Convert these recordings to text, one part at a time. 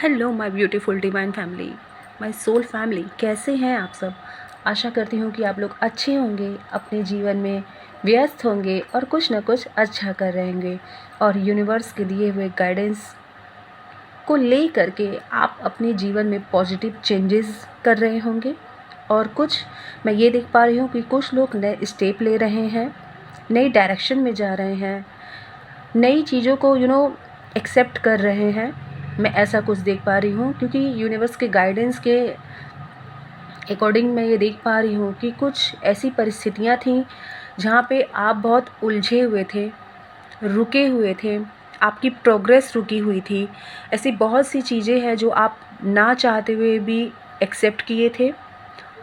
Hello my beautiful divine family, my soul family, कैसे हैं आप सब। आशा करती हूँ कि आप लोग अच्छे होंगे, अपने जीवन में व्यस्त होंगे और कुछ न कुछ अच्छा कर रहे होंगे और यूनिवर्स के दिए हुए गाइडेंस को ले करके आप अपने जीवन में पॉजिटिव चेंजेस कर रहे होंगे। और कुछ मैं ये देख पा रही हूँ कि कुछ लोग नए स्टेप ले रहे हैं, नई डायरेक्शन में जा रहे हैं, नई चीज़ों को एक्सेप्ट कर रहे हैं। मैं ऐसा कुछ देख पा रही हूँ क्योंकि यूनिवर्स के गाइडेंस के अकॉर्डिंग मैं ये देख पा रही हूँ कि कुछ ऐसी परिस्थितियाँ थीं जहाँ पे आप बहुत उलझे हुए थे, रुके हुए थे, आपकी प्रोग्रेस रुकी हुई थी। ऐसी बहुत सी चीज़ें हैं जो आप ना चाहते हुए भी एक्सेप्ट किए थे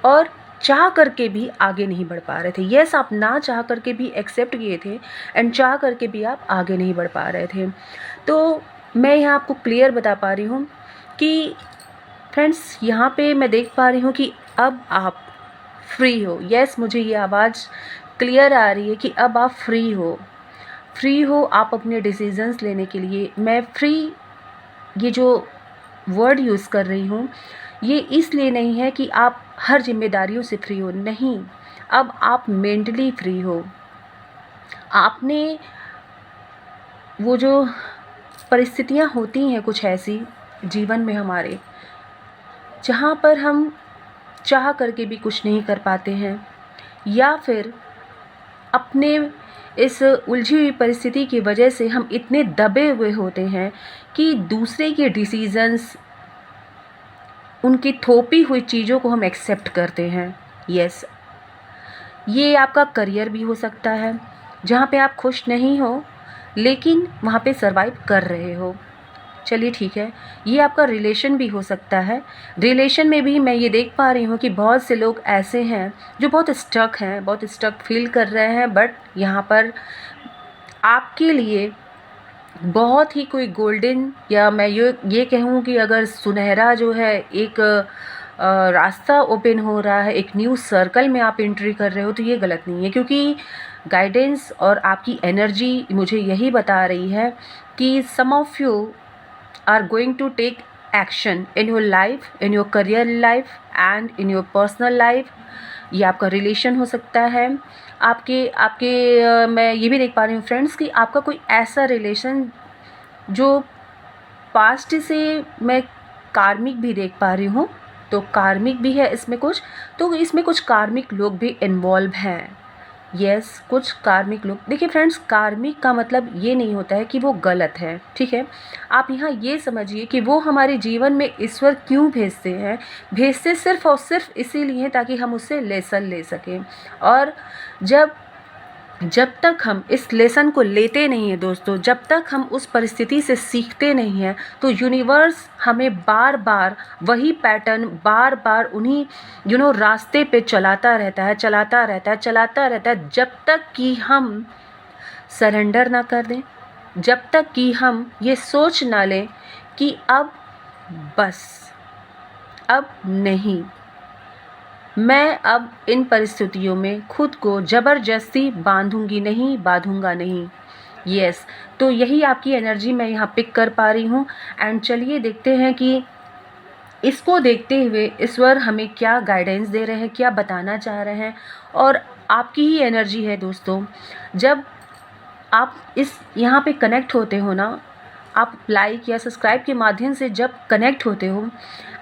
और चाह करके भी आगे नहीं बढ़ पा रहे थे। यस, आप ना चाह करके भी एक्सेप्ट किए थे एंड चाह करके भी आप आगे नहीं बढ़ पा रहे थे। तो मैं यहाँ आपको क्लियर बता पा रही हूँ कि फ्रेंड्स, यहाँ पे मैं देख पा रही हूँ कि अब आप फ्री हो। यस, मुझे ये आवाज़ क्लियर आ रही है कि अब आप फ्री हो आप अपने डिसीजंस लेने के लिए। मैं फ्री, ये जो वर्ड यूज़ कर रही हूँ, ये इसलिए नहीं है कि आप हर जिम्मेदारियों से फ्री हो, नहीं। अब आप मेंटली फ्री हो। आपने वो जो परिस्थितियाँ होती हैं कुछ ऐसी जीवन में हमारे, जहाँ पर हम चाह करके भी कुछ नहीं कर पाते हैं या फिर अपने इस उलझी हुई परिस्थिति की वजह से हम इतने दबे हुए होते हैं कि दूसरे के डिसीजंस, उनकी थोपी हुई चीज़ों को हम एक्सेप्ट करते हैं। यस, ये आपका करियर भी हो सकता है जहाँ पे आप खुश नहीं हो लेकिन वहाँ पे सरवाइव कर रहे हो। चलिए ठीक है, ये आपका रिलेशन भी हो सकता है। रिलेशन में भी मैं ये देख पा रही हूँ कि बहुत से लोग ऐसे हैं जो बहुत स्टक फील कर रहे हैं, बट यहाँ पर आपके लिए बहुत ही कोई गोल्डन, या मैं ये कहूँ कि अगर सुनहरा जो है एक रास्ता ओपन हो रहा है, एक न्यू सर्कल में आप एंट्री कर रहे हो, तो ये गलत नहीं है क्योंकि गाइडेंस और आपकी एनर्जी मुझे यही बता रही है कि some of you are going to take action in your life, in your career life and in your personal life। ये आपका रिलेशन हो सकता है। आपके आपके मैं ये भी देख पा रही हूँ फ्रेंड्स कि आपका कोई ऐसा रिलेशन जो पास्ट से मैं कार्मिक भी देख पा रही हूँ, तो कार्मिक भी है इसमें कुछ, तो इसमें कुछ कार्मिक लोग भी इन्वॉल्व हैं। यस, कुछ कार्मिक लोग। देखिए फ्रेंड्स, कार्मिक का मतलब ये नहीं होता है कि वो गलत है, ठीक है। आप यहाँ ये समझिए कि वो हमारे जीवन में ईश्वर क्यों भेजते सिर्फ और सिर्फ इसीलिए ताकि हम उससे लेसन ले सकें। और जब तक हम इस लेसन को लेते नहीं हैं दोस्तों, जब तक हम उस परिस्थिति से सीखते नहीं हैं, तो यूनिवर्स हमें बार बार वही पैटर्न, बार बार उन्हीं रास्ते पे चलाता रहता है, जब तक कि हम सरेंडर ना कर दें, जब तक कि हम ये सोच ना लें कि अब बस, अब नहीं, मैं अब इन परिस्थितियों में खुद को ज़बरदस्ती बांधूंगा नहीं। यस, तो यही आपकी एनर्जी मैं यहाँ पिक कर पा रही हूँ। एंड चलिए देखते हैं कि इसको देखते हुए ईश्वर हमें क्या गाइडेंस दे रहे हैं, क्या बताना चाह रहे हैं। और आपकी ही एनर्जी है दोस्तों। जब आप इस यहाँ पे कनेक्ट होते हो ना, आप लाइक या सब्सक्राइब के माध्यम से जब कनेक्ट होते हो,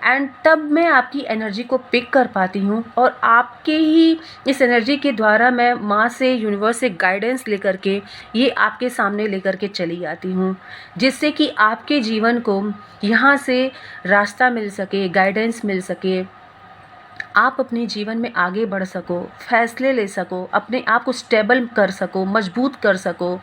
एंड तब मैं आपकी एनर्जी को पिक कर पाती हूँ और आपके ही इस एनर्जी के द्वारा मैं माँ से, यूनिवर्स से गाइडेंस लेकर के ये आपके सामने लेकर के चली आती हूँ, जिससे कि आपके जीवन को यहाँ से रास्ता मिल सके, गाइडेंस मिल सके, आप अपने जीवन में आगे बढ़ सको, फैसले ले सको, अपने आप को स्टेबल कर सको, मजबूत कर सको।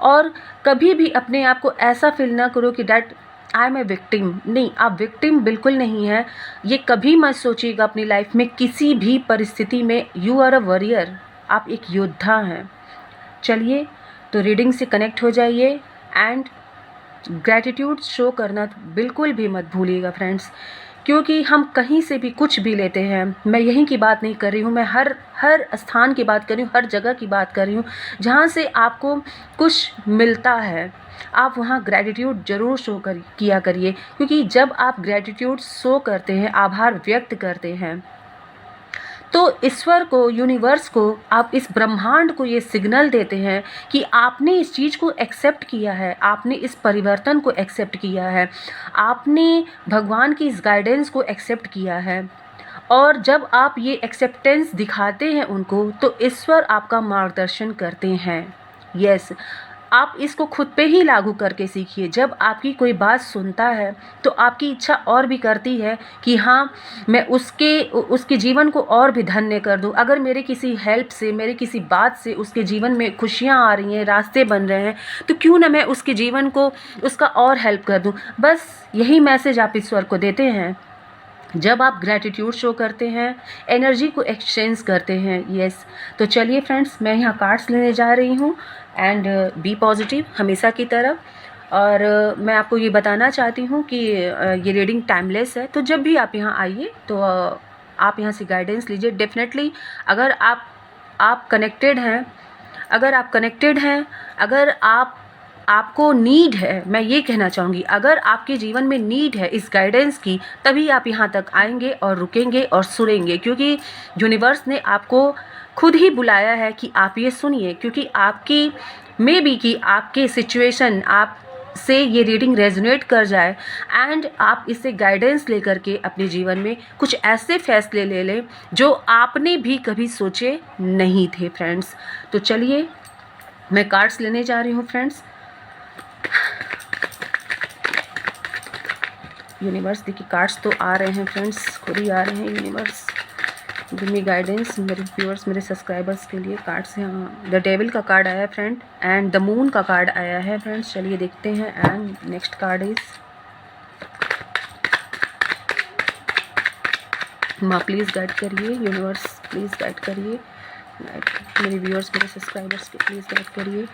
और कभी भी अपने आप को ऐसा फील ना करो कि that I am a victim. नहीं, आप विक्टिम बिल्कुल नहीं है। ये कभी मत सोचिएगा अपनी लाइफ में, किसी भी परिस्थिति में यू आर अ वॉरियर, आप एक योद्धा हैं। चलिए, तो रीडिंग से कनेक्ट हो जाइए एंड ग्रैटिट्यूड शो करना बिल्कुल भी मत भूलिएगा फ्रेंड्स, क्योंकि हम कहीं से भी कुछ भी लेते हैं, मैं यहीं की बात नहीं कर रही हूँ, मैं हर हर स्थान की बात कर रही हूँ, हर जगह की बात कर रही हूँ जहाँ से आपको कुछ मिलता है, आप वहाँ ग्रैटिट्यूड ज़रूर शो किया करिए। क्योंकि जब आप ग्रैटिट्यूड शो करते हैं, आभार व्यक्त करते हैं, तो ईश्वर को, यूनिवर्स को, आप इस ब्रह्मांड को ये सिग्नल देते हैं कि आपने इस चीज़ को एक्सेप्ट किया है, आपने इस परिवर्तन को एक्सेप्ट किया है, आपने भगवान की इस गाइडेंस को एक्सेप्ट किया है। और जब आप ये एक्सेप्टेंस दिखाते हैं उनको, तो ईश्वर आपका मार्गदर्शन करते हैं। यस, आप इसको खुद पे ही लागू करके सीखिए। जब आपकी कोई बात सुनता है तो आपकी इच्छा और भी करती है कि हाँ, मैं उसके जीवन को और भी धन्य कर दूं। अगर मेरे किसी हेल्प से, मेरे किसी बात से उसके जीवन में खुशियाँ आ रही हैं, रास्ते बन रहे हैं, तो क्यों ना मैं उसके जीवन को, उसका और हेल्प कर दूं। बस यही मैसेज आप ईश्वर को देते हैं। जब आप ग्रैटिट्यूड शो करते हैं, एनर्जी को एक्सचेंज करते हैं। यस, तो चलिए फ्रेंड्स, मैं यहाँ कार्ड्स लेने जा रही हूँ। एंड बी पॉजिटिव हमेशा की तरह। और मैं आपको ये बताना चाहती हूँ कि ये रीडिंग टाइमलेस है, तो जब भी आप यहाँ आइए तो आप यहाँ से गाइडेंस लीजिए। डेफिनेटली अगर आप कनेक्टेड हैं, अगर आपको नीड है, मैं ये कहना चाहूँगी, अगर आपके जीवन में नीड है इस गाइडेंस की, तभी आप यहाँ तक आएंगे और रुकेंगे और सुनेंगे। क्योंकि यूनिवर्स ने आपको खुद ही बुलाया है कि आप ये सुनिए। क्योंकि आपकी मे बी कि आपके सिचुएशन, आप से ये रीडिंग रेजोनेट कर जाए एंड आप इससे गाइडेंस लेकर के अपने जीवन में कुछ ऐसे फैसले ले लें जो आपने भी कभी सोचे नहीं थे फ्रेंड्स। तो चलिए, मैं कार्ड्स लेने जा रही हूँ फ्रेंड्स। यूनिवर्स, देखिए कार्ड्स तो आ रहे हैं फ्रेंड्स, खुद ही आ रहे हैं। यूनिवर्स गिव मी गाइडेंस, मेरे व्यूअर्स, मेरे सब्सक्राइबर्स के लिए कार्ड्स हैं। हाँ, द डेविल का कार्ड आया है फ्रेंड, एंड द मून का कार्ड आया है फ्रेंड्स। चलिए देखते हैं। एंड नेक्स्ट कार्ड इज, माँ प्लीज़ गाइड करिए। यूनिवर्स प्लीज़ गाइड करिए, मेरे व्यूअर्स, मेरे सब्सक्राइबर्स के प्लीज़ गाइड करिए।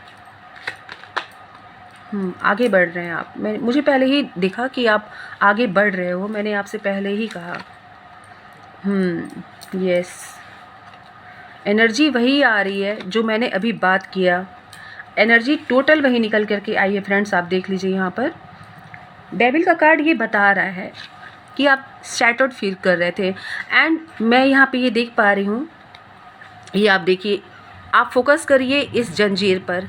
आगे बढ़ रहे हैं आप। मुझे पहले ही दिखा कि आप आगे बढ़ रहे हो, मैंने आपसे पहले ही कहा। यस, एनर्जी वही आ रही है जो मैंने अभी बात किया, एनर्जी टोटल वही निकल करके आई है फ्रेंड्स। आप देख लीजिए यहाँ पर डेविल का कार्ड ये बता रहा है कि आप शैटर्ड फील कर रहे थे। एंड मैं यहाँ पे ये देख पा रही हूँ, ये आप देखिए, आप फोकस करिए इस जंजीर पर।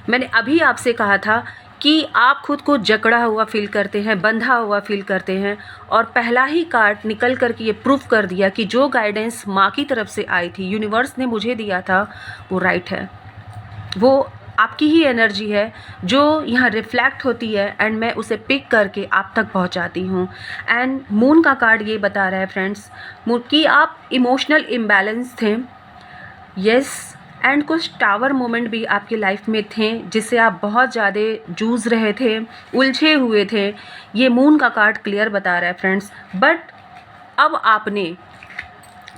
मैंने अभी आपसे कहा था कि आप खुद को जकड़ा हुआ फील करते हैं, बंधा हुआ फील करते हैं, और पहला ही कार्ड निकल कर के ये प्रूफ कर दिया कि जो गाइडेंस माँ की तरफ से आई थी, यूनिवर्स ने मुझे दिया था, वो राइट है। वो आपकी ही एनर्जी है जो यहाँ रिफ्लेक्ट होती है एंड मैं उसे पिक करके आप तक पहुँचाती हूँ। एंड मून का कार्ड ये बता रहा है फ्रेंड्स कि आप इमोशनल इम्बैलेंस थे। यस, एंड कुछ टावर मोमेंट भी आपकी लाइफ में थे जिससे आप बहुत ज़्यादा जूझ रहे थे, उलझे हुए थे। ये मून का कार्ड क्लियर बता रहा है फ्रेंड्स। बट अब आपने,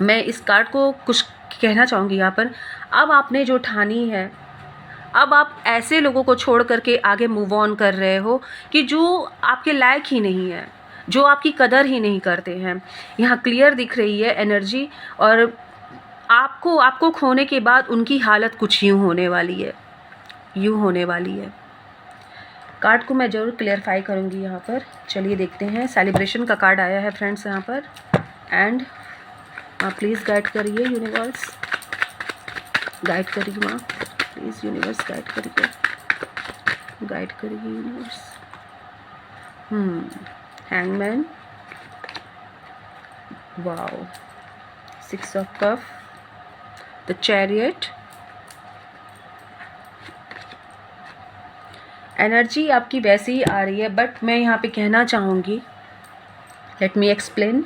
मैं इस कार्ड को कुछ कहना चाहूँगी यहाँ पर, अब आपने जो ठानी है, अब आप ऐसे लोगों को छोड़ करके आगे मूव ऑन कर रहे हो कि जो आपके लायक ही नहीं है, जो आपकी कदर ही नहीं करते हैं। यहाँ क्लियर दिख रही है एनर्जी, और आपको खोने के बाद उनकी हालत कुछ यूँ होने वाली है। कार्ड को मैं ज़रूर क्लियरफाई करूँगी यहाँ पर। चलिए देखते हैं। सेलिब्रेशन का कार्ड आया है फ्रेंड्स यहाँ पर। एंड आप प्लीज़ गाइड करिए यूनिवर्स, गाइड करिए माँ प्लीज़, यूनिवर्स गाइड करिए universe. Hangman, wow, 6 of cup, the chariot. Energy आपकी वैसे ही आ रही है, बट मैं यहाँ पे कहना चाहूँगी, let me explain.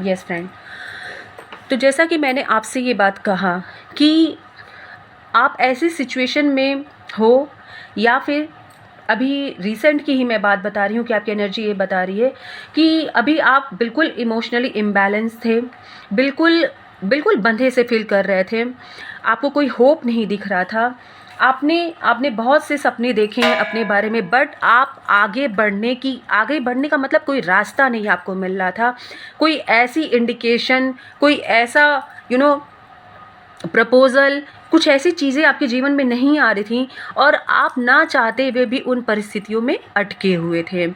Yes friend, तो जैसा कि मैंने आपसे ये बात कहा कि आप ऐसी सिचुएशन में हो, या फिर अभी रिसेंट की ही मैं बात बता रही हूँ कि आपकी एनर्जी ये बता रही है कि अभी आप बिल्कुल इमोशनली इम्बैलेंस थे, बिल्कुल बंधे से फील कर रहे थे, आपको कोई होप नहीं दिख रहा था, आपने आपने बहुत से सपने देखे हैं अपने बारे में, बट आप आगे बढ़ने का मतलब कोई रास्ता नहीं आपको मिल रहा था, कोई ऐसी इंडिकेशन, कोई ऐसा प्रपोज़ल, कुछ ऐसी चीज़ें आपके जीवन में नहीं आ रही थी और आप ना चाहते हुए भी उन परिस्थितियों में अटके हुए थे।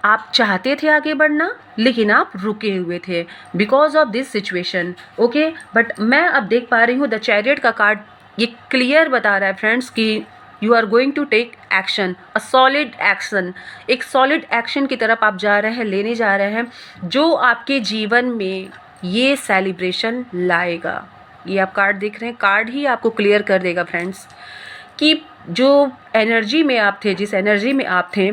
आप चाहते थे आगे बढ़ना, लेकिन आप रुके हुए थे because of this situation. Okay, but मैं अब देख पा रही हूँ द चैरियट का कार्ड ये क्लियर बता रहा है फ्रेंड्स कि you are going to take action, a solid action. एक सॉलिड एक्शन की तरफ आप जा रहे हैं, लेने जा रहे हैं, जो आपके जीवन में ये सेलिब्रेशन लाएगा। ये आप कार्ड देख रहे हैं, कार्ड ही आपको क्लियर कर देगा फ्रेंड्स कि जो एनर्जी में आप थे, जिस एनर्जी में आप थे,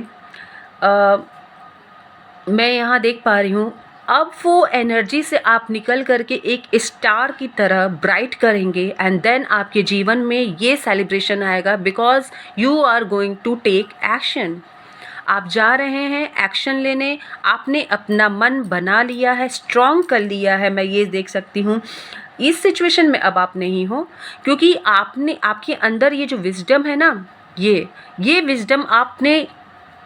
मैं यहाँ देख पा रही हूँ, अब वो एनर्जी से आप निकल करके एक स्टार की तरह ब्राइट करेंगे एंड देन आपके जीवन में ये सेलिब्रेशन आएगा because you are going to take action. आप जा रहे हैं एक्शन लेने, आपने अपना मन बना लिया है, स्ट्रॉन्ग कर लिया है। मैं ये देख सकती हूँ इस सिचुएशन में अब आप नहीं हो, क्योंकि आपने, आपके अंदर ये जो विजडम है ना, ये विजडम आपने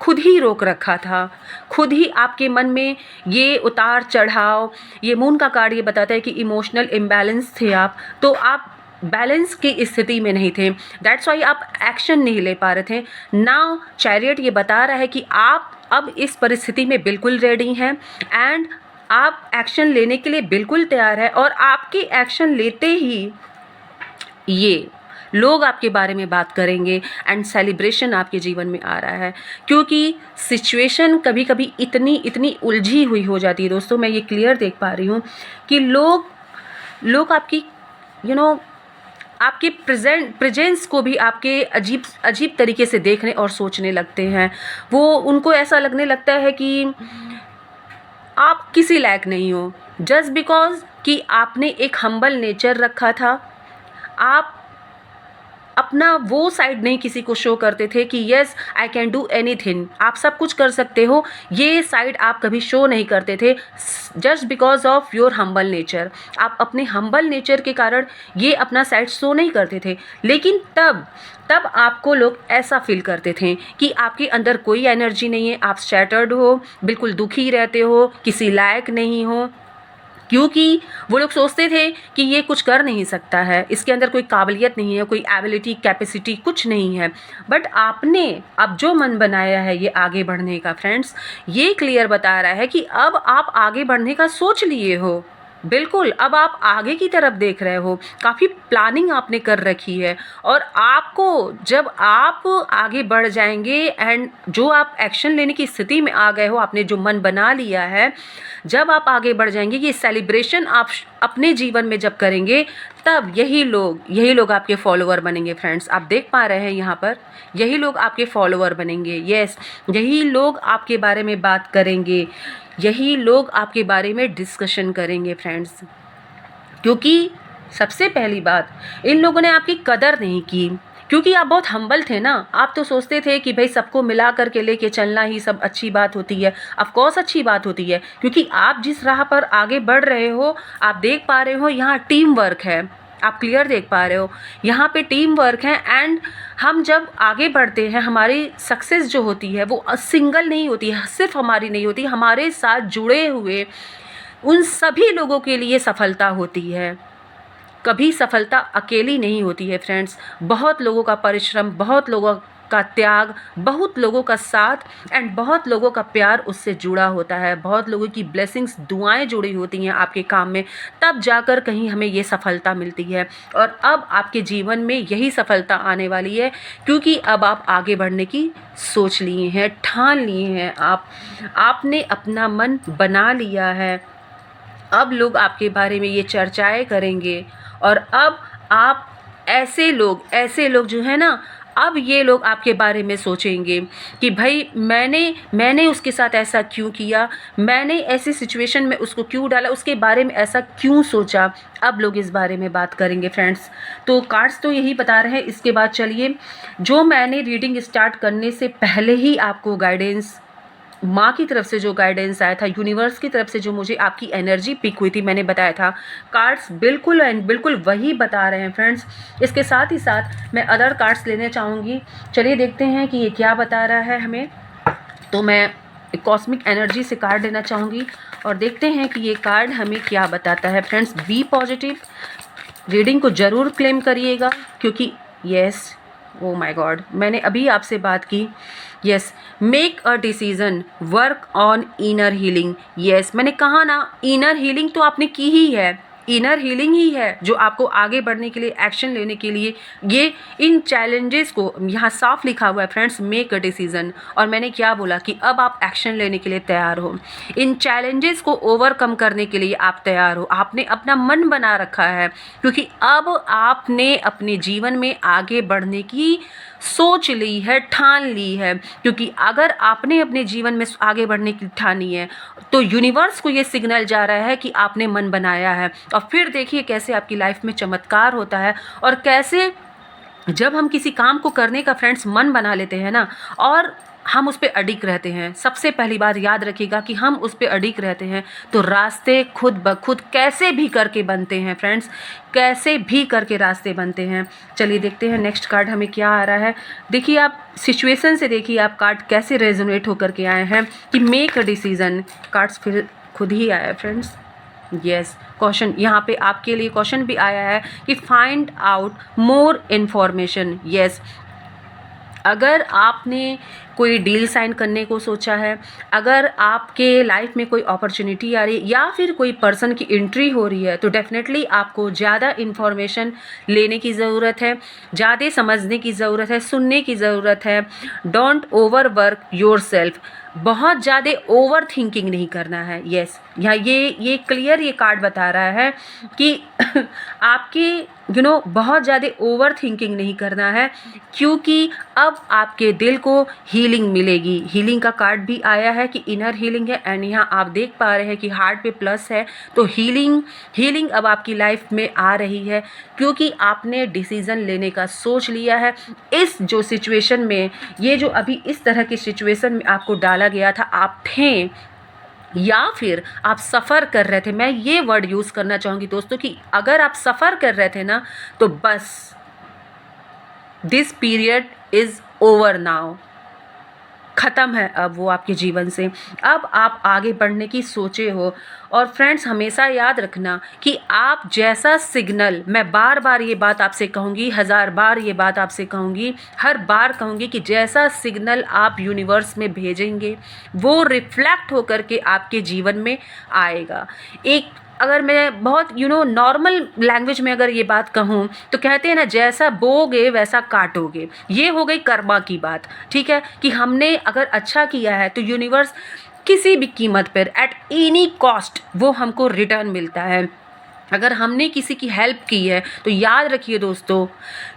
खुद ही रोक रखा था, खुद ही आपके मन में ये उतार चढ़ाव, ये मून का कार्ड ये बताता है कि इमोशनल इम्बैलेंस थे आप, तो आप बैलेंस की स्थिति में नहीं थे, दैट्स वाई आप एक्शन नहीं ले पा रहे थे। नाउ चैरियट ये बता रहा है कि आप अब इस परिस्थिति में बिल्कुल रेडी हैं एंड आप एक्शन लेने के लिए बिल्कुल तैयार है और आपके एक्शन लेते ही ये लोग आपके बारे में बात करेंगे एंड सेलिब्रेशन आपके जीवन में आ रहा है, क्योंकि सिचुएशन कभी कभी इतनी उलझी हुई हो जाती है दोस्तों। मैं ये क्लियर देख पा रही हूँ कि लोग आपकी आपके प्रेजेंस को भी आपके अजीब तरीके से देखने और सोचने लगते हैं। वो उनको ऐसा लगने लगता है कि आप किसी लायक नहीं हो, जस्ट बिकॉज कि आपने एक हम्बल नेचर रखा था। आप अपना वो साइड नहीं किसी को शो करते थे कि yes I can do anything, आप सब कुछ कर सकते हो, ये साइड आप कभी शो नहीं करते थे just because of your humble nature. आप अपने हम्बल नेचर के कारण ये अपना साइड शो नहीं करते थे, लेकिन तब आपको लोग ऐसा फील करते थे कि आपके अंदर कोई एनर्जी नहीं है, आप शैटर्ड हो, बिल्कुल दुखी रहते हो, किसी लायक नहीं हो, क्योंकि वो लोग सोचते थे कि ये कुछ कर नहीं सकता है, इसके अंदर कोई काबिलियत नहीं है, कोई एबिलिटी कैपेसिटी कुछ नहीं है। बट आपने अब जो मन बनाया है ये आगे बढ़ने का फ्रेंड्स, ये क्लियर बता रहा है कि अब आप आगे बढ़ने का सोच लिए हो, बिल्कुल अब आप आगे की तरफ देख रहे हो, काफ़ी प्लानिंग आपने कर रखी है और आपको जब आप आगे बढ़ जाएंगे एंड जो आप एक्शन लेने की स्थिति में आ गए हो, आपने जो मन बना लिया है, जब आप आगे बढ़ जाएंगे, ये सेलिब्रेशन आप अपने जीवन में जब करेंगे, तब यही लोग आपके फॉलोअर बनेंगे फ्रेंड्स। आप देख पा रहे हैं यहाँ पर यही लोग आपके फॉलोअर बनेंगे, यस यही लोग आपके बारे में बात करेंगे, यही लोग आपके बारे में डिस्कशन करेंगे फ्रेंड्स। क्योंकि सबसे पहली बात, इन लोगों ने आपकी कदर नहीं की, क्योंकि आप बहुत हम्बल थे ना। आप तो सोचते थे कि भाई सबको मिला करके लेके चलना ही सब अच्छी बात होती है। ऑफ कोर्स अच्छी बात होती है, क्योंकि आप जिस राह पर आगे बढ़ रहे हो, आप देख पा रहे हो यहाँ टीम वर्क है, आप क्लियर देख पा रहे हो यहाँ पे टीम वर्क है। एंड हम जब आगे बढ़ते हैं, हमारी सक्सेस जो होती है वो सिंगल नहीं होती है, सिर्फ हमारी नहीं होती, हमारे साथ जुड़े हुए उन सभी लोगों के लिए सफलता होती है। कभी सफलता अकेली नहीं होती है फ्रेंड्स, बहुत लोगों का परिश्रम, बहुत लोगों का त्याग, बहुत लोगों का साथ एंड बहुत लोगों का प्यार उससे जुड़ा होता है, बहुत लोगों की ब्लेसिंग्स, दुआएं जुड़ी होती हैं आपके काम में, तब जाकर कहीं हमें ये सफलता मिलती है। और अब आपके जीवन में यही सफलता आने वाली है, क्योंकि अब आप आगे बढ़ने की सोच लिए हैं, ठान लिए हैं, आपने अपना मन बना लिया है। अब लोग आपके बारे में ये चर्चाएं करेंगे और अब आप ऐसे लोग जो है ना, अब ये लोग आपके बारे में सोचेंगे कि भाई मैंने उसके साथ ऐसा क्यों किया, मैंने ऐसी सिचुएशन में उसको क्यों डाला, उसके बारे में ऐसा क्यों सोचा। अब लोग इस बारे में बात करेंगे फ्रेंड्स। तो कार्ड्स तो यही बता रहे हैं। इसके बाद चलिए, जो मैंने रीडिंग स्टार्ट करने से पहले ही आपको गाइडेंस माँ की तरफ से जो गाइडेंस आया था, यूनिवर्स की तरफ से जो मुझे आपकी एनर्जी पिक हुई थी, मैंने बताया था, कार्ड्स बिल्कुल एंड बिल्कुल वही बता रहे हैं फ्रेंड्स। इसके साथ ही साथ मैं अदर कार्ड्स लेने चाहूँगी। चलिए देखते हैं कि ये क्या बता रहा है हमें। तो मैं कॉस्मिक एनर्जी से कार्ड लेना चाहूँगी और देखते हैं कि ये कार्ड हमें क्या बताता है। फ्रेंड्स, बी पॉजिटिव, रीडिंग को ज़रूर क्लेम करिएगा, क्योंकि यस, ओ माय गॉड, मैंने अभी आपसे बात की। Yes, make a decision, work on inner healing. Yes, मैंने कहा ना, इनर हीलिंग तो आपने की ही है, इनर हीलिंग ही है जो आपको आगे बढ़ने के लिए, एक्शन लेने के लिए, ये इन चैलेंजेस को यहाँ साफ लिखा हुआ है फ्रेंड्स, मेक अ डिसीजन। और मैंने क्या बोला कि अब आप एक्शन लेने के लिए तैयार हो, इन चैलेंजेस को ओवरकम करने के लिए आप तैयार हो, आपने अपना मन बना रखा है, क्योंकि अब आपने अपने जीवन में आगे बढ़ने की सोच ली है, ठान ली है। क्योंकि अगर आपने अपने जीवन में आगे बढ़ने की ठानी है, तो यूनिवर्स को ये सिग्नल जा रहा है कि आपने मन बनाया है। और फिर देखिए कैसे आपकी लाइफ में चमत्कार होता है, और कैसे जब हम किसी काम को करने का फ्रेंड्स मन बना लेते हैं ना, और हम उस पर अडिग रहते हैं, सबसे पहली बात याद रखिएगा कि हम उस पर अडिग रहते हैं, तो रास्ते खुद ब खुद कैसे भी करके बनते हैं फ्रेंड्स, कैसे भी करके रास्ते बनते हैं। चलिए देखते हैं नेक्स्ट कार्ड हमें क्या आ रहा है। देखिए, आप सिचुएशन से देखिए आप कार्ड कैसे रेजोनेट होकर के आए हैं कि मेक अ डिसीजन। कार्ड्स फिर खुद ही आया है फ्रेंड्स। यस, क्वेश्चन यहाँ पे आपके लिए क्वेश्चन भी आया है कि find out more information. Yes, अगर आपने कोई डील साइन करने को सोचा है, अगर आपके लाइफ में कोई अपॉर्चुनिटी आ रही है, या फिर कोई पर्सन की एंट्री हो रही है, तो डेफिनेटली आपको ज़्यादा इन्फॉर्मेशन लेने की ज़रूरत है, ज़्यादा समझने की ज़रूरत है, सुनने की ज़रूरत है। Don't over work your self, बहुत ज़्यादा ओवर थिंकिंग नहीं करना है। यस, यहाँ ये क्लियर ये कार्ड बता रहा है कि आपके बहुत ज़्यादा ओवर थिंकिंग नहीं करना है, क्योंकि अब आपके दिल को हीलिंग मिलेगी। हीलिंग का कार्ड भी आया है कि इनर हीलिंग है, एंड यहाँ आप देख पा रहे हैं कि हार्ट पे प्लस है, तो हीलिंग अब आपकी लाइफ में आ रही है, क्योंकि आपने डिसीज़न लेने का सोच लिया है। इस जो सिचुएशन में, ये जो अभी इस तरह की सिचुएशन में आपको डाला गया था, आप थे या फिर आप सफ़र कर रहे थे, मैं ये वर्ड यूज़ करना चाहूँगी दोस्तों कि अगर आप सफ़र कर रहे थे ना, तो बस this period is over now, ख़त्म है अब वो आपके जीवन से। अब आप आगे बढ़ने की सोचे हो। और फ्रेंड्स, हमेशा याद रखना कि आप जैसा सिग्नल, मैं बार बार ये बात आपसे कहूँगी, 1000 बार ये बात आपसे कहूँगी, हर बार कहूँगी कि जैसा सिग्नल आप यूनिवर्स में भेजेंगे, वो रिफ्लेक्ट होकर के आपके जीवन में आएगा। एक अगर मैं बहुत नॉर्मल लैंग्वेज में अगर ये बात कहूँ, तो कहते हैं ना, जैसा बोगे वैसा काटोगे। ये हो गई कर्मा की बात, ठीक है, कि हमने अगर अच्छा किया है तो यूनिवर्स किसी भी कीमत पर, एट एनी कॉस्ट, वो हमको रिटर्न मिलता है। अगर हमने किसी की हेल्प की है, तो याद रखिए दोस्तों,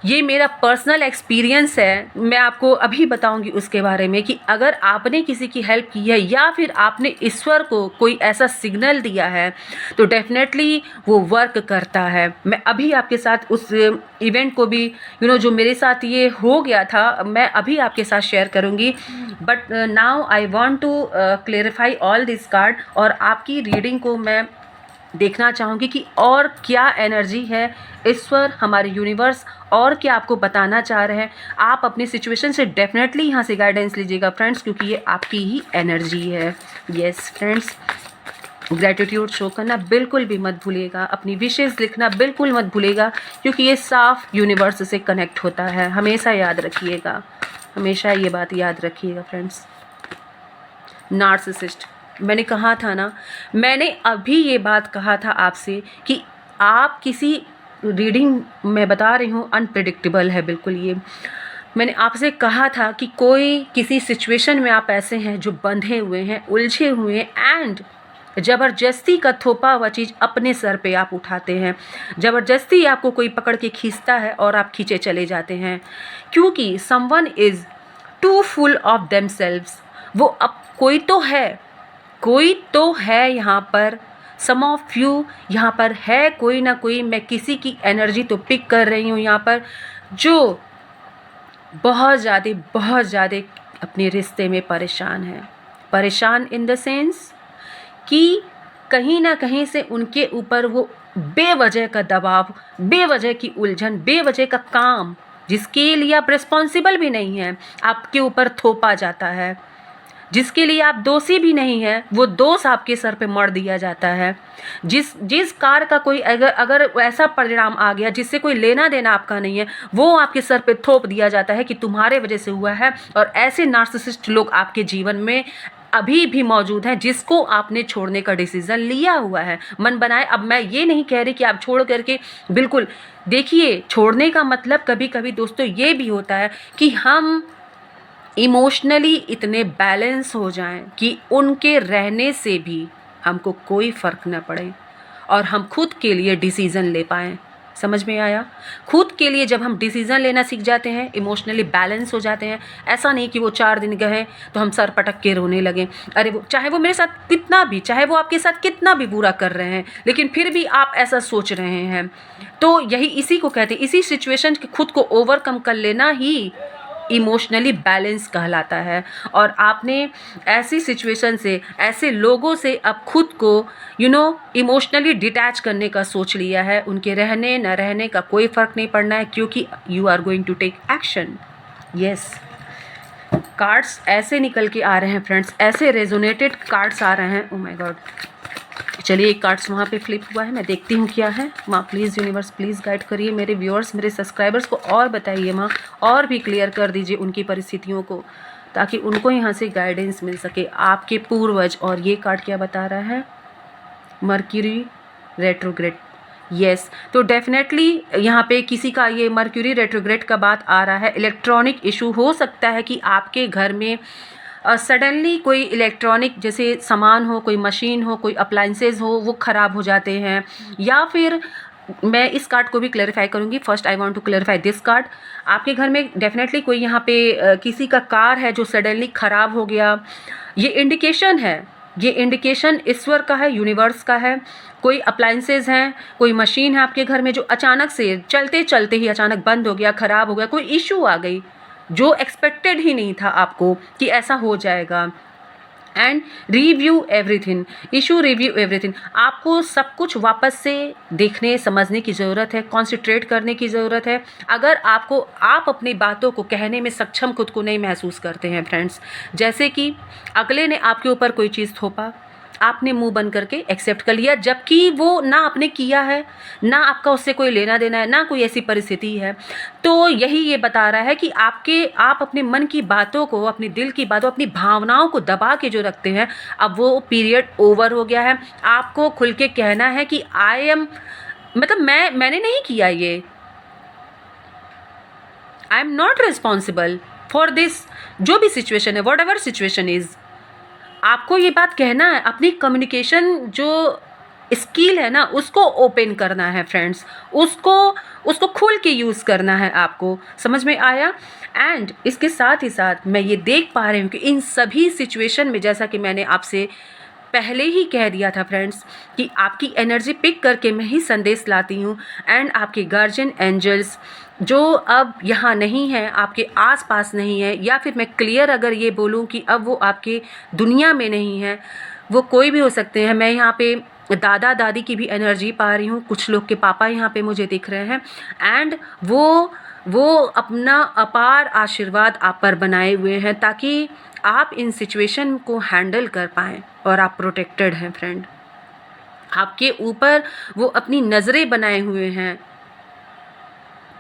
ये मेरा पर्सनल एक्सपीरियंस है, मैं आपको अभी बताऊंगी उसके बारे में, कि अगर आपने किसी की हेल्प की है, या फिर आपने ईश्वर को कोई ऐसा सिग्नल दिया है, तो डेफिनेटली वो वर्क करता है। मैं अभी आपके साथ उस इवेंट को भी जो मेरे साथ ये हो गया था, मैं अभी आपके साथ शेयर करूँगी। But now I want to clarify all this card, और आपकी रीडिंग को मैं देखना चाहूँगी कि और क्या एनर्जी है, ईश्वर, हमारे यूनिवर्स और क्या आपको बताना चाह रहे हैं। आप अपनी सिचुएशन से डेफिनेटली यहाँ से गाइडेंस लीजिएगा फ्रेंड्स, क्योंकि ये आपकी ही एनर्जी है। यस फ्रेंड्स, ग्रेटिट्यूड शो करना बिल्कुल भी मत भूलिएगा, अपनी विशेष लिखना बिल्कुल मत भूलिएगा, क्योंकि ये साफ यूनिवर्स से कनेक्ट होता है। हमेशा याद रखिएगा, हमेशा ये बात याद रखिएगा फ्रेंड्स। नार्सिसिस्ट, मैंने कहा था ना, मैंने अभी ये बात कहा था आपसे कि आप किसी रीडिंग में बता रही हूँ, अनप्रेडिक्टेबल है बिल्कुल। ये मैंने आपसे कहा था कि कोई किसी सिचुएशन में आप ऐसे हैं जो बंधे हुए हैं, उलझे हुए हैं, एंड ज़बरदस्ती का थोपा हुआ चीज़ अपने सर पे आप उठाते हैं। ज़बरदस्ती आपको कोई पकड़ के खींचता है और आप खींचे चले जाते हैं, क्योंकि someone is too full of themselves. वो अब कोई तो है यहाँ पर, सम ऑफ यू यहाँ पर है कोई ना कोई, मैं किसी की एनर्जी तो पिक कर रही हूँ यहाँ पर, जो बहुत ज़्यादा अपने रिश्ते में परेशान है। परेशान इन द सेंस कि कहीं ना कहीं से उनके ऊपर वो बेवजह का दबाव, बेवजह की उलझन, बेवजह का काम जिसके लिए आप रिस्पॉन्सिबल भी नहीं हैं आपके ऊपर थोपा जाता है, जिसके लिए आप दोषी भी नहीं हैं वो दोष आपके सर पे मढ़ दिया जाता है। जिस कार का कोई अगर ऐसा परिणाम आ गया जिससे कोई लेना देना आपका नहीं है, वो आपके सर पे थोप दिया जाता है कि तुम्हारे वजह से हुआ है। और ऐसे नार्सिसिस्ट लोग आपके जीवन में अभी भी मौजूद हैं जिसको आपने छोड़ने का डिसीजन लिया हुआ है, मन बनाए। अब मैं ये नहीं कह रही कि आप छोड़ करके बिल्कुल, देखिए छोड़ने का मतलब कभी कभी दोस्तों ये भी होता है कि हम इमोशनली इतने बैलेंस हो जाएं कि उनके रहने से भी हमको कोई फ़र्क न पड़े और हम खुद के लिए डिसीज़न ले पाएँ। समझ में आया? खुद के लिए जब हम डिसीज़न लेना सीख जाते हैं, इमोशनली बैलेंस हो जाते हैं। ऐसा नहीं कि वो 4 दिन गए तो हम सर पटक के रोने लगें। अरे वो चाहे वो मेरे साथ कितना भी, चाहे वो आपके साथ कितना भी बुरा कर रहे हैं, लेकिन फिर भी आप ऐसा सोच रहे हैं, तो यही इसी को कहते हैं, इसी सिचुएशन के खुद को ओवरकम कर लेना ही इमोशनली बैलेंस कहलाता है। और आपने ऐसी सिचुएशन से, ऐसे लोगों से अब खुद को इमोशनली डिटैच करने का सोच लिया है। उनके रहने न रहने का कोई फ़र्क नहीं पड़ना है, क्योंकि you are going to take action. Yes, cards ऐसे निकल के आ रहे हैं फ्रेंड्स, ऐसे रेजोनेटेड कार्ड्स आ रहे हैं। ओ माय गॉड, चलिए एक कार्ड्स वहाँ पे फ्लिप हुआ है, मैं देखती हूँ क्या है। माँ प्लीज़ यूनिवर्स प्लीज़ गाइड करिए मेरे व्यूअर्स, मेरे सब्सक्राइबर्स को, और बताइए माँ, और भी क्लियर कर दीजिए उनकी परिस्थितियों को, ताकि उनको यहाँ से गाइडेंस मिल सके। आपके पूर्वज, और ये कार्ड क्या बता रहा है? Mercury retrograde. यस, तो डेफिनेटली यहाँ पे किसी का ये मर्क्यूरी रेट्रोग्रेड का बात आ रहा है। इलेक्ट्रॉनिक इशू हो सकता है कि आपके घर में सडनली कोई इलेक्ट्रॉनिक जैसे सामान हो, कोई मशीन हो, कोई अप्लाइंसेस हो, वो ख़राब हो जाते हैं। या फिर मैं इस कार्ड को भी क्लैरिफाई करूँगी। First I want to clarify this card. आपके घर में डेफिनेटली कोई यहाँ पे किसी का कार है जो सडनली ख़राब हो गया। ये इंडिकेशन है, ये इंडिकेशन ईश्वर का है, यूनिवर्स का है। कोई अप्लाइंसेस हैं, कोई मशीन है आपके घर में जो अचानक से चलते चलते ही अचानक बंद हो गया, ख़राब हो गया, कोई इशू आ गई जो एक्सपेक्टेड ही नहीं था आपको कि ऐसा हो जाएगा। And review everything, issue review everything. आपको सब कुछ वापस से देखने समझने की ज़रूरत है, कॉन्सेंट्रेट करने की ज़रूरत है। अगर आप अपनी बातों को कहने में सक्षम खुद को नहीं महसूस करते हैं फ्रेंड्स, जैसे कि अगले ने आपके ऊपर कोई चीज़ थोपा, आपने मुंह बंद करके एक्सेप्ट कर लिया, जबकि वो ना आपने किया है, ना आपका उससे कोई लेना देना है, ना कोई ऐसी परिस्थिति है। तो यही ये बता रहा है कि आप अपने मन की बातों को, अपने दिल की बातों, अपनी भावनाओं को दबा के जो रखते हैं, अब वो पीरियड ओवर हो गया है। आपको खुल के कहना है कि आई एम, मतलब मैंने नहीं किया ये, I am not responsible for this. जो भी सिचुएशन है, वॉट एवर सिचुएशन इज़, आपको ये बात कहना है। अपनी कम्युनिकेशन जो स्किल है ना, उसको ओपन करना है फ्रेंड्स, उसको खुल के यूज़ करना है आपको। समझ में आया? एंड इसके साथ ही साथ मैं ये देख पा रही हूँ कि इन सभी सिचुएशन में, जैसा कि मैंने आपसे पहले ही कह दिया था फ्रेंड्स, कि आपकी एनर्जी पिक करके मैं ही संदेश लाती हूँ। एंड आपके गार्जियन एंजल्स जो अब यहाँ नहीं है, आपके आसपास नहीं है, या फिर मैं क्लियर अगर ये बोलूँ कि अब वो आपके दुनिया में नहीं है, वो कोई भी हो सकते हैं। मैं यहाँ पे दादा दादी की भी एनर्जी पा रही हूँ, कुछ लोग के पापा यहाँ पे मुझे दिख रहे हैं। एंड वो अपना अपार आशीर्वाद आप पर बनाए हुए हैं, ताकि आप इन सिचुएशन को हैंडल कर पाएँ, और आप प्रोटेक्टेड हैं फ्रेंड। आपके ऊपर वो अपनी नज़रें बनाए हुए हैं।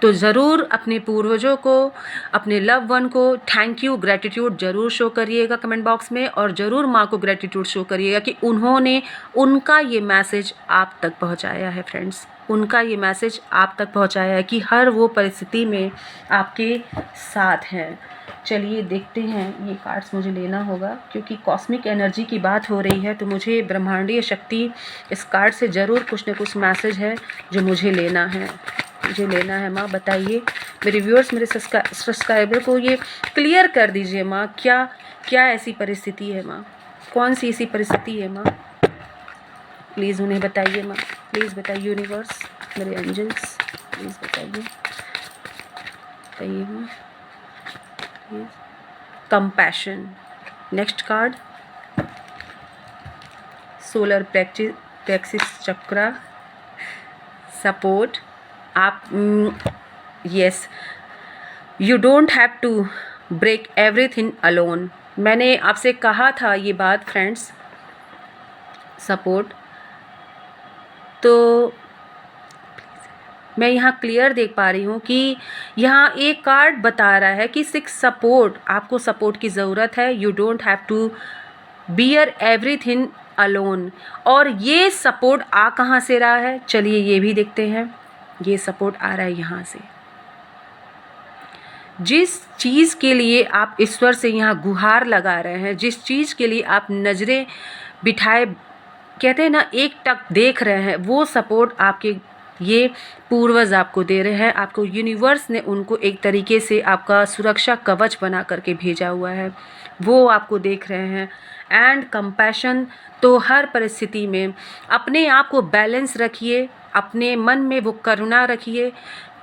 तो ज़रूर अपने पूर्वजों को, अपने लव वन को थैंक यू, ग्रैटिट्यूड ज़रूर शो करिएगा कमेंट बॉक्स में, और ज़रूर माँ को ग्रैटिट्यूड शो करिएगा कि उन्होंने, उनका ये मैसेज आप तक पहुँचाया है फ्रेंड्स, उनका ये मैसेज आप तक पहुँचाया है कि हर वो परिस्थिति में आपके साथ हैं। चलिए देखते हैं, ये कार्ड्स मुझे लेना होगा क्योंकि कॉस्मिक एनर्जी की बात हो रही है, तो मुझे ब्रह्मांडीय शक्ति, इस कार्ड से ज़रूर कुछ न कुछ मैसेज है जो मुझे लेना है, मुझे लेना है। माँ बताइए, मेरे व्यूअर्स, मेरे सब्सक्राइबर को ये क्लियर कर दीजिए माँ, क्या ऐसी परिस्थिति है माँ, कौन सी ऐसी परिस्थिति है माँ, प्लीज़ उन्हें बताइए माँ, प्लीज़ बताइए यूनिवर्स, मेरे एंजल्स प्लीज़ बताइए माँ, compassion. Next card solar plexus chakra support. आप yes, you don't have to break everything alone. मैंने आपसे कहा था ये बात फ्रेंड्स, सपोर्ट। तो मैं यहाँ क्लियर देख पा रही हूँ कि यहाँ एक कार्ड बता रहा है कि 6 सपोर्ट, आपको सपोर्ट की ज़रूरत है। You don't have to bear everything alone. और ये सपोर्ट आ कहाँ से रहा है, चलिए ये भी देखते हैं। ये सपोर्ट आ रहा है यहाँ से। जिस चीज़ के लिए आप ईश्वर से यहाँ गुहार लगा रहे हैं, जिस चीज़ के लिए आप नज़रें बिठाए, कहते हैं ना, एक टक देख रहे हैं, वो सपोर्ट आपके ये पूर्वज आपको दे रहे हैं। आपको यूनिवर्स ने उनको एक तरीके से आपका सुरक्षा कवच बना करके भेजा हुआ है, वो आपको देख रहे हैं। एंड कंपैशन, तो हर परिस्थिति में अपने आप को बैलेंस रखिए, अपने मन में वो करुणा रखिए।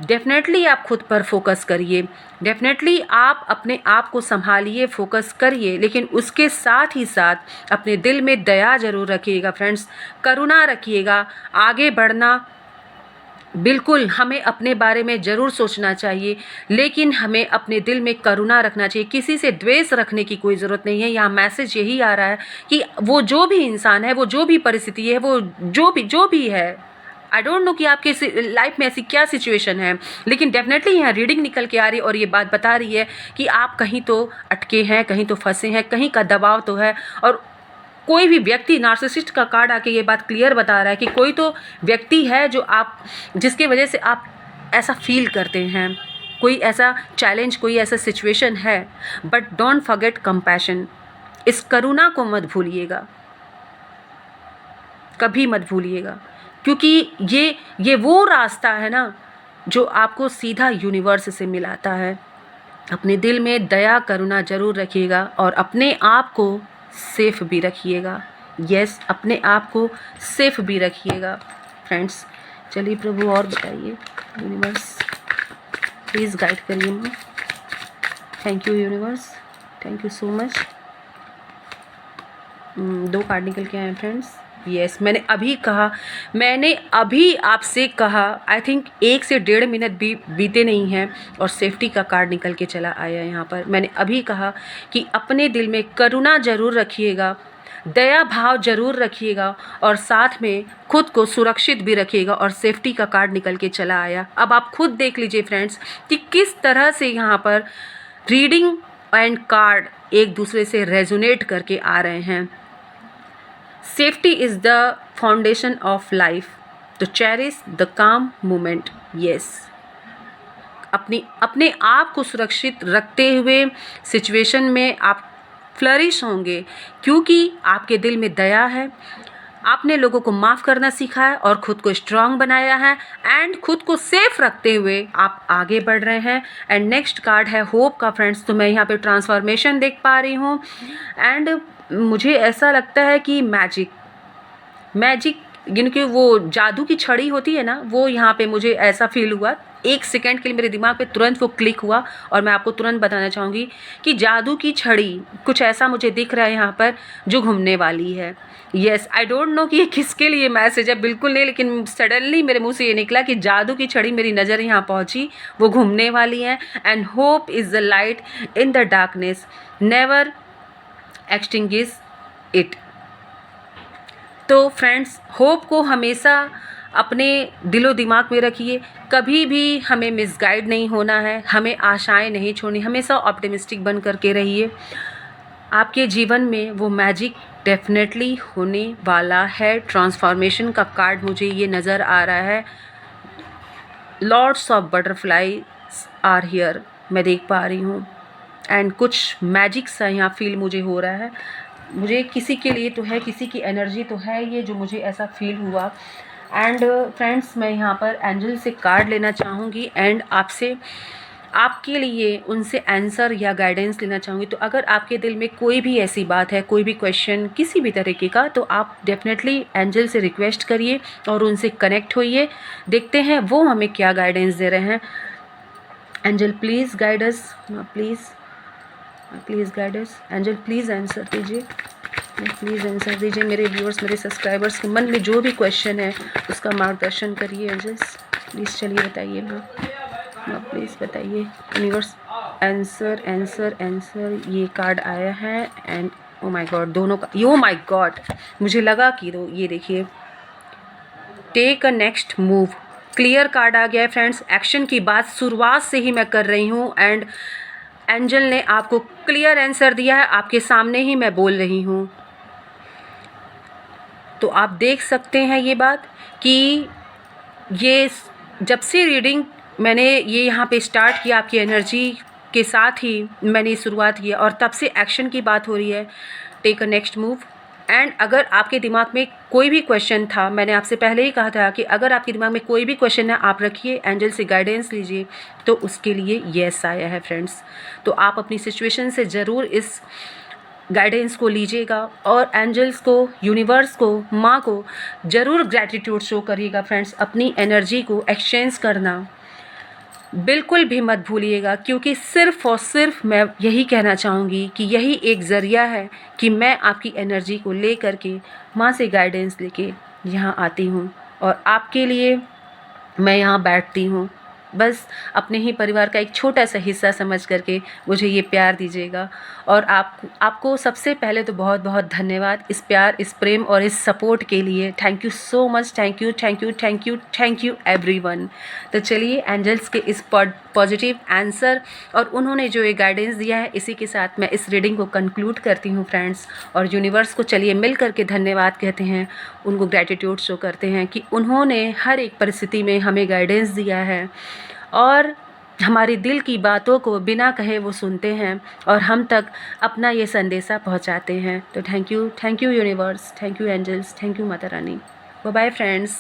डेफिनेटली आप खुद पर फोकस करिए, डेफिनेटली आप अपने आप को संभालिए, फोकस करिए, लेकिन उसके साथ ही साथ अपने दिल में दया ज़रूर रखिएगा फ्रेंड्स, करुणा रखिएगा। आगे बढ़ना, बिल्कुल हमें अपने बारे में ज़रूर सोचना चाहिए, लेकिन हमें अपने दिल में करुणा रखना चाहिए। किसी से द्वेष रखने की कोई ज़रूरत नहीं है। यहाँ मैसेज यही आ रहा है कि वो जो भी इंसान है, वो जो भी परिस्थिति है, वो जो भी है, आई डोंट नो कि आपके लाइफ में ऐसी क्या सिचुएशन है, लेकिन डेफिनेटली यहाँ रीडिंग निकल के आ रही है और ये बात बता रही है कि आप कहीं तो अटके हैं, कहीं तो फंसे हैं, कहीं का दबाव तो है। और कोई भी व्यक्ति, नार्सिसिस्ट का कार्ड आके ये बात क्लियर बता रहा है कि कोई तो व्यक्ति है जो आप, जिसके वजह से आप ऐसा फील करते हैं, कोई ऐसा चैलेंज, कोई ऐसा सिचुएशन है। बट डोंट फॉरगेट कंपैशन, इस करुणा को मत भूलिएगा, कभी मत भूलिएगा, क्योंकि ये वो रास्ता है ना जो आपको सीधा यूनिवर्स से मिलाता है। अपने दिल में दया करुणा ज़रूर रखिएगा और अपने आप को सेफ भी रखिएगा। यस, अपने आप को सेफ भी रखिएगा फ्रेंड्स। चलिए प्रभु और बताइए, यूनिवर्स प्लीज़ गाइड करिए मुझे। Thank you universe, thank you so much. 2 card निकल के आए हैं फ्रेंड्स। यस, मैंने अभी आपसे कहा, आई थिंक 1 से 1.5 मिनट भी बीते नहीं हैं और सेफ्टी का कार्ड निकल के चला आया यहाँ पर। मैंने अभी कहा कि अपने दिल में करुणा ज़रूर रखिएगा, दया भाव ज़रूर रखिएगा और साथ में खुद को सुरक्षित भी रखिएगा। और सेफ्टी का कार्ड निकल के चला आया। अब आप खुद देख लीजिए फ्रेंड्स कि किस तरह से यहाँ पर रीडिंग एंड कार्ड एक दूसरे से रेजोनेट करके आ रहे हैं। Safety is the foundation of life, तो चेरिश द काम मोमेंट। यस, अपने आप को सुरक्षित रखते हुए सिचुएशन में आप फ्लरिश होंगे, क्योंकि आपके दिल में दया है। आपने लोगों को माफ़ करना सीखा है और ख़ुद को स्ट्रांग बनाया है एंड खुद को सेफ रखते हुए आप आगे बढ़ रहे हैं। एंड नेक्स्ट कार्ड है होप का फ्रेंड्स। तो मैं यहाँ पे ट्रांसफॉर्मेशन देख पा रही हूँ एंड मुझे ऐसा लगता है कि मैजिक यानी कि वो जादू की छड़ी होती है ना, वो यहाँ पे मुझे ऐसा फील हुआ। 1 सेकेंड के लिए मेरे दिमाग पे तुरंत वो क्लिक हुआ और मैं आपको तुरंत बताना चाहूँगी कि जादू की छड़ी कुछ ऐसा मुझे दिख रहा है यहाँ पर जो घूमने वाली है। यस, आई डोंट नो कि ये किसके लिए मैसेज है, बिल्कुल नहीं, लेकिन सडनली मेरे मुंह से ये निकला कि जादू की छड़ी मेरी नज़र यहाँ पहुँची, वो घूमने वाली है। And hope is the light in the darkness, never extinguish it. तो फ्रेंड्स, होप को हमेशा अपने दिलो दिमाग में रखिए, कभी भी हमें मिसगाइड नहीं होना है, हमें आशाएं नहीं छोड़नी, हमेशा ऑप्टिमिस्टिक बन करके रहिए। आपके जीवन में वो मैजिक डेफिनेटली होने वाला है। ट्रांसफॉर्मेशन का कार्ड मुझे ये नज़र आ रहा है। Lords of butterfly are here, मैं देख पा रही हूँ एंड कुछ मैजिक सा यहाँ फील मुझे हो रहा है। मुझे किसी के लिए तो है, किसी की एनर्जी तो है ये जो मुझे ऐसा फील हुआ। एंड फ्रेंड्स, मैं यहाँ पर एंजल से कार्ड लेना चाहूँगी एंड आपके लिए उनसे आंसर या गाइडेंस लेना चाहूँगी। तो अगर आपके दिल में कोई भी ऐसी बात है, कोई भी क्वेश्चन किसी भी तरीके का, तो आप डेफिनेटली एंजल से रिक्वेस्ट करिए और उनसे कनेक्ट होइए। देखते हैं वो हमें क्या गाइडेंस दे रहे हैं। Angel please guide us, please guide us. Angel please answer दीजिए। प्लीज़ आंसर दीजिए मेरे व्यूअर्स, मेरे सब्सक्राइबर्स के मन में जो भी क्वेश्चन है उसका मार्गदर्शन करिए एंजल्स। प्लीज़ चलिए बताइए माँ प्लीज़ बताइए यूनिवर्स। आंसर आंसर आंसर, ये कार्ड आया है एंड ओ माय गॉड, दोनों का, ओ माय गॉड, मुझे लगा कि दो, ये देखिए take a next move, clear card आ गया है फ्रेंड्स। एक्शन की बात शुरुआत से ही मैं कर रही हूँ एंड एंजल ने आपको क्लियर आंसर दिया है, आपके सामने ही मैं बोल रही हूँ। तो आप देख सकते हैं ये बात कि ये जब से रीडिंग मैंने ये यहाँ पे स्टार्ट किया, आपकी एनर्जी के साथ ही मैंने शुरुआत किया और तब से एक्शन की बात हो रही है, take a next move. And अगर आपके दिमाग में कोई भी क्वेश्चन था, मैंने आपसे पहले ही कहा था कि अगर आपके दिमाग में कोई भी क्वेश्चन है आप रखिए, एंजल से गाइडेंस लीजिए, तो उसके लिए येस आया है फ्रेंड्स। तो आप अपनी सिचुएशन से ज़रूर इस गाइडेंस को लीजिएगा और एंजल्स को, यूनिवर्स को, माँ को ज़रूर ग्रैटिट्यूड शो करिएगा फ्रेंड्स। अपनी एनर्जी को एक्सचेंज करना बिल्कुल भी मत भूलिएगा, क्योंकि सिर्फ़ और सिर्फ मैं यही कहना चाहूँगी कि यही एक ज़रिया है कि मैं आपकी एनर्जी को ले कर के माँ से गाइडेंस लेके यहाँ आती हूँ और आपके लिए मैं यहाँ बैठती हूँ। बस अपने ही परिवार का एक छोटा सा हिस्सा समझ करके मुझे ये प्यार दीजिएगा। और आपको सबसे पहले तो बहुत बहुत धन्यवाद इस प्यार, इस प्रेम और इस सपोर्ट के लिए। Thank you so much, thank you thank you thank you thank you everyone. तो चलिए एंजल्स के इस पॉजिटिव आंसर और उन्होंने जो ये गाइडेंस दिया है, इसी के साथ मैं इस रीडिंग को कंक्लूड करती हूँ फ्रेंड्स। और यूनिवर्स को चलिए मिल करके धन्यवाद कहते हैं, उनको ग्रैटिट्यूड शो करते हैं कि उन्होंने हर एक परिस्थिति में हमें गाइडेंस दिया है और हमारे दिल की बातों को बिना कहे वो सुनते हैं और हम तक अपना ये संदेशा पहुंचाते हैं। तो thank you universe, thank you angels, thank you माता रानी। Bye bye friends.